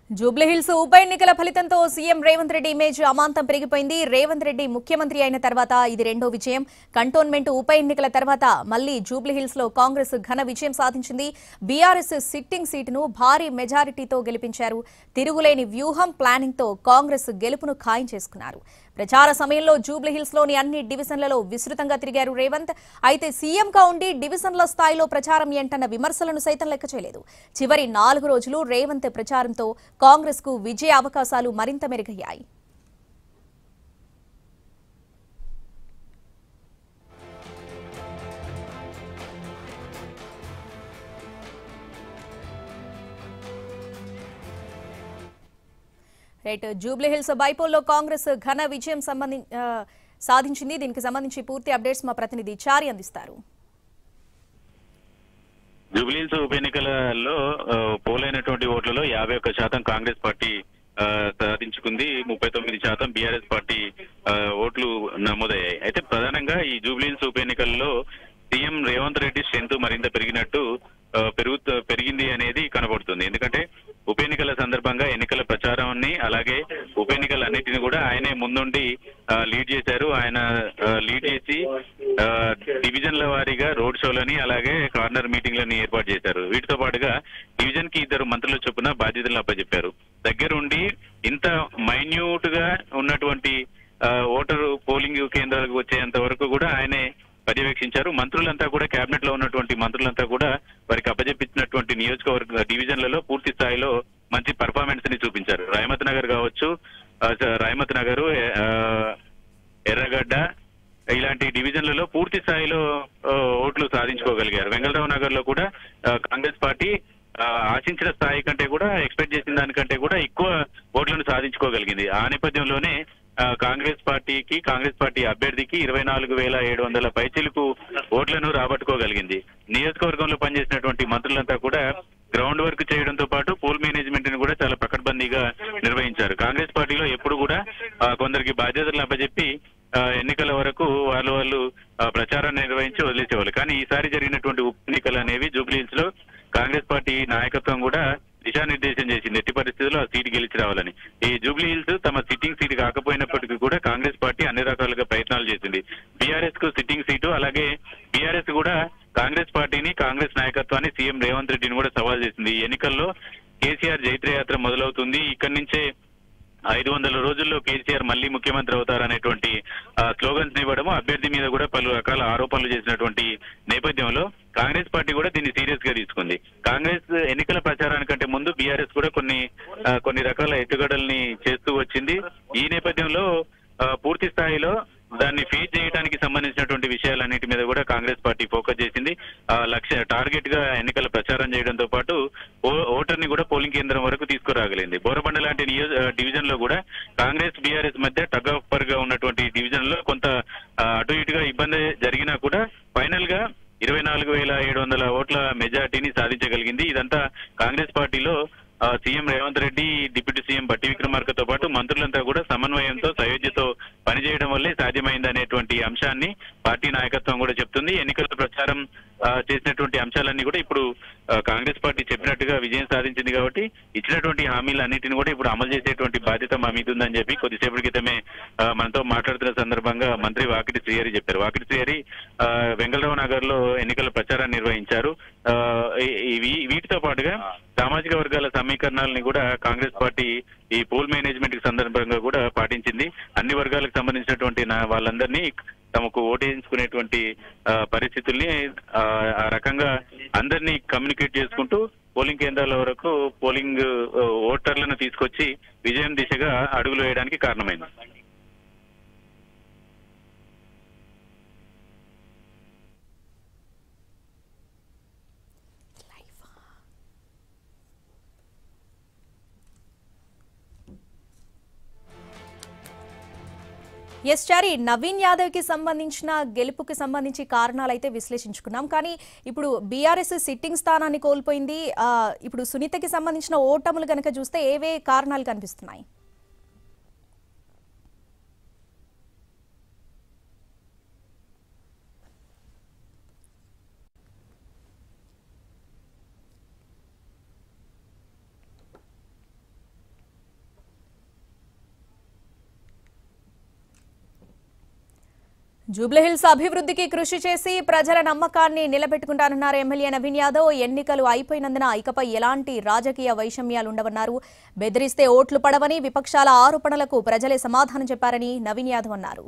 జూబ్లీహిల్స్ ఉప ఎన్నికల ఫలితంతో CM Revanth Reddy image అమాంతం పెరిగిపోయింది. రేవంత్ రెడ్డి ముఖ్యమంత్రి అయిన తర్వాత ఇది రెండో విజయం. కంటోన్మెంట్ ఉప ఎన్నికల తర్వాత మళ్లీ జూబ్లీహిల్స్ లో కాంగ్రెస్ ఘన విజయం సాధించింది. బీఆర్ఎస్ సిట్టింగ్ సీటును భారీ మెజారిటీతో గెలిపించారు. తిరుగులేని వ్యూహం ప్లానింగ్ తో కాంగ్రెస్ గెలుపును ఖాయం చేసుకున్నారు. ప్రచార సమయంలో జూబ్లీహిల్స్ లోని అన్ని డివిజన్లలో విస్తృతంగా తిరిగారు రేవంత్. అయితే సీఎంగా ఉండి డివిజన్ల స్థాయిలో ప్రచారం ఏంటన్న విమర్శలను సైతం లెక్క చేయలేదు. చివరి 4 రోజులు రేవంత్ ప్రచారంతో కాంగ్రెస్ కు విజయ అవకాశాలు మరింత మెరుగయ్యాయి. రైట్, జూబ్లీహిల్స్ బైపోల్లో కాంగ్రెస్ ఘన విజయం సాధించింది. దీనికి సంబంధించి పూర్తి అప్డేట్స్ మా ప్రతినిధి చారి అందిస్తారు. జూబ్లీహిల్స్ ఉప ఎన్నికలలో పోలైనటువంటి ఓట్లలో 51% కాంగ్రెస్ పార్టీ సాధించుకుంది. 39% బీఆర్ఎస్ పార్టీ ఓట్లు నమోదయ్యాయి. అయితే ప్రధానంగా ఈ జూబ్లీహిల్స్ ఉప ఎన్నికల్లో సీఎం రేవంత్ రెడ్డి స్ట్రెంత్ మరింత పెరిగింది అనేది కనబడుతుంది. ఎందుకంటే ఉప ఎన్నికల సందర్భంగా ఎన్నికల ప్రచారాన్ని అలాగే ఉప ఎన్నికలన్నింటినీ కూడా ఆయనే ముందుండి లీడ్ చేశారు. ఆయన లీడ్ చేసి డివిజన్ల వారీగా రోడ్ షోలని అలాగే కార్నర్ మీటింగ్లని ఏర్పాటు చేశారు. వీటితో పాటుగా డివిజన్ కి 2 మంత్రుల చొప్పున బాధ్యతలను అప్పచెప్పారు. దగ్గరుండి ఇంత మైన్యూట్ గా ఉన్నటువంటి ఓటరు పోలింగ్ కేంద్రాలకు వచ్చేంత వరకు కూడా ఆయనే పర్యవేక్షించారు. మంత్రులంతా కూడా కేబినెట్ లో ఉన్నటువంటి మంత్రులంతా కూడా వారికి అప్పచెప్పించినటువంటి నియోజకవర్గ డివిజన్లలో పూర్తి స్థాయిలో మంచి పర్ఫార్మెన్స్ ని చూపించారు. రహమత్ నగర్ కావచ్చు, రహమత్ నగర్, ఎర్రగడ్డ ఇలాంటి డివిజన్లలో పూర్తి స్థాయిలో ఓట్లు సాధించుకోగలిగారు. వెంగళరావు నగర్ లో కూడా కాంగ్రెస్ పార్టీ ఆశించిన స్థాయి కంటే కూడా ఎక్స్పెక్ట్ చేసిన దానికంటే కూడా ఎక్కువ ఓట్లను సాధించుకోగలిగింది. ఆ నేపథ్యంలోనే కాంగ్రెస్ పార్టీ అభ్యర్థికి 24,700 పైచిలుకు ఓట్లను రాబట్టుకోగలిగింది. నియోజకవర్గంలో పనిచేసినటువంటి మంత్రులంతా కూడా గ్రౌండ్ వర్క్ చేయడంతో పాటు పోల్ మేనేజ్మెంట్ ని కూడా చాలా పకడ్బందీగా నిర్వహించారు. కాంగ్రెస్ పార్టీలో ఎప్పుడు కూడా కొందరికి బాధ్యతలు అప్పచెప్పి ఎన్నికల వరకు వాళ్ళు ప్రచారాన్ని నిర్వహించి వదిలేసేవాళ్ళు. కానీ ఈసారి జరిగినటువంటి ఉప ఎన్నికలు అనేవి జూబ్లీహిల్స్ లో కాంగ్రెస్ పార్టీ నాయకత్వం కూడా దిశానిర్దేశం చేసింది. ఎట్టి పరిస్థితుల్లో ఆ సీటు గెలిచి రావాలని. ఈ జూబ్లీహిల్స్ తమ సిట్టింగ్ సీటు కాకపోయినప్పటికీ కూడా కాంగ్రెస్ పార్టీ అన్ని రకాలుగా ప్రయత్నాలు చేసింది. బీఆర్ఎస్ కు సిట్టింగ్ సీటు, అలాగే బీఆర్ఎస్ కూడా కాంగ్రెస్ పార్టీని, కాంగ్రెస్ నాయకత్వాన్ని, సీఎం రేవంత్ రెడ్డిని కూడా సవాల్ చేసింది. ఈ ఎన్నికల్లో కేసీఆర్ జైత్రయాత్ర మొదలవుతుంది. ఇక్కడి నుంచే 500 రోజుల్లో కేసీఆర్ మళ్లీ ముఖ్యమంత్రి అవుతారనేటువంటి స్లోగన్స్ ఇవ్వడము, అభ్యర్థి మీద కూడా పలు రకాల ఆరోపణలు చేసినటువంటి నేపథ్యంలో కాంగ్రెస్ పార్టీ కూడా దీన్ని సీరియస్ గా తీసుకుంది. కాంగ్రెస్ ఎన్నికల ప్రచారానికంటే ముందు బీఆర్ఎస్ కూడా కొన్ని రకాల ఎత్తుగడల్ని చేస్తూ వచ్చింది. ఈ నేపథ్యంలో పూర్తి స్థాయిలో దాన్ని ఫేస్ చేయడానికి సంబంధించినటువంటి విషయాలన్నిటి మీద కూడా కాంగ్రెస్ పార్టీ ఫోకస్ చేసింది. టార్గెట్ గా ఎన్నికల ప్రచారం చేయడంతో పాటు ఓటర్ ని కూడా పోలింగ్ కేంద్రం వరకు తీసుకురాగలిగింది. బోరబండ లాంటి డివిజన్ లో కూడా కాంగ్రెస్ బీఆర్ఎస్ మధ్య టగ్ ఆఫ్ వార్ గా ఉన్నటువంటి డివిజన్ లో కొంత అటు ఇటుగా ఇబ్బంది జరిగినా కూడా ఫైనల్ గా 24,700 ఓట్ల మెజార్టీని సాధించగలిగింది. ఇదంతా కాంగ్రెస్ పార్టీలో CM Revanth Reddy, deputy CM బట్టి విక్రమార్కతో పాటు మంత్రులంతా కూడా సమన్వయంతో, సయోధ్యతో పనిచేయడం వల్లే సాధ్యమైంది అనేటువంటి అంశాన్ని పార్టీ నాయకత్వం కూడా చెప్తుంది. ఎన్నికల ప్రచారం చేసినటువంటి అంశాలన్నీ కూడా ఇప్పుడు కాంగ్రెస్ పార్టీ చెప్పినట్టుగా విజయం సాధించింది కాబట్టి ఇచ్చినటువంటి హామీలన్నింటినీ కూడా ఇప్పుడు అమలు చేసేటువంటి బాధ్యత మా మీద ఉందని చెప్పి కొద్దిసేపటి క్రితమే మనతో మాట్లాడుతున్న సందర్భంగా మంత్రి వాకిటి శ్రీహరి చెప్పారు. వాకిటి శ్రీహరి వెంగళరావు నగర్ లో ఎన్నికల ప్రచారాన్ని నిర్వహించారు. వీటితో పాటుగా సామాజిక వర్గాల సమీకరణాలని కూడా కాంగ్రెస్ పార్టీ ఈ పోల్ మేనేజ్మెంట్ కి సందర్భంగా కూడా పాటించింది. అన్ని వర్గాలకు సంబంధించినటువంటి వాళ్ళందరినీ తమకు ఓటేయించుకునేటువంటి పరిస్థితుల్ని ఆ రకంగా అందరినీ కమ్యూనికేట్ చేసుకుంటూ పోలింగ్ కేంద్రాల వరకు పోలింగ్ ఓటర్లను తీసుకొచ్చి విజయం దిశగా అడుగులు వేయడానికి కారణమైంది. ఎస్ చారి, నవీన్ యాదవ్ కి సంబంధించిన గెలుపుకి సంబంధించి కారణాలు అయితే విశ్లేషించుకున్నాం. కానీ ఇప్పుడు బీఆర్ఎస్ సిట్టింగ్ స్థానాన్ని కోల్పోయింది. ఇప్పుడు సునీతకి సంబంధించిన ఓటములు కనుక చూస్తే ఏవే కారణాలు కనిపిస్తున్నాయి? జూబ్లీహిల్స్ అభివృద్ధికి కృషి చేసి ప్రజల నమ్మకాన్ని నిలబెట్టుకుంటానన్నారు ఎమ్మెల్యే నవీన్ యాదవ్. ఎన్నికలు అయిపోయినందున ఇకపై ఎలాంటి రాజకీయ వైషమ్యాలుండవన్నారు. బెదిరిస్తే ఓట్లు పడవని విపక్షాల ఆరోపణలకు ప్రజలే సమాధానం చెప్పారని నవీన్ యాదవ్ అన్నారు.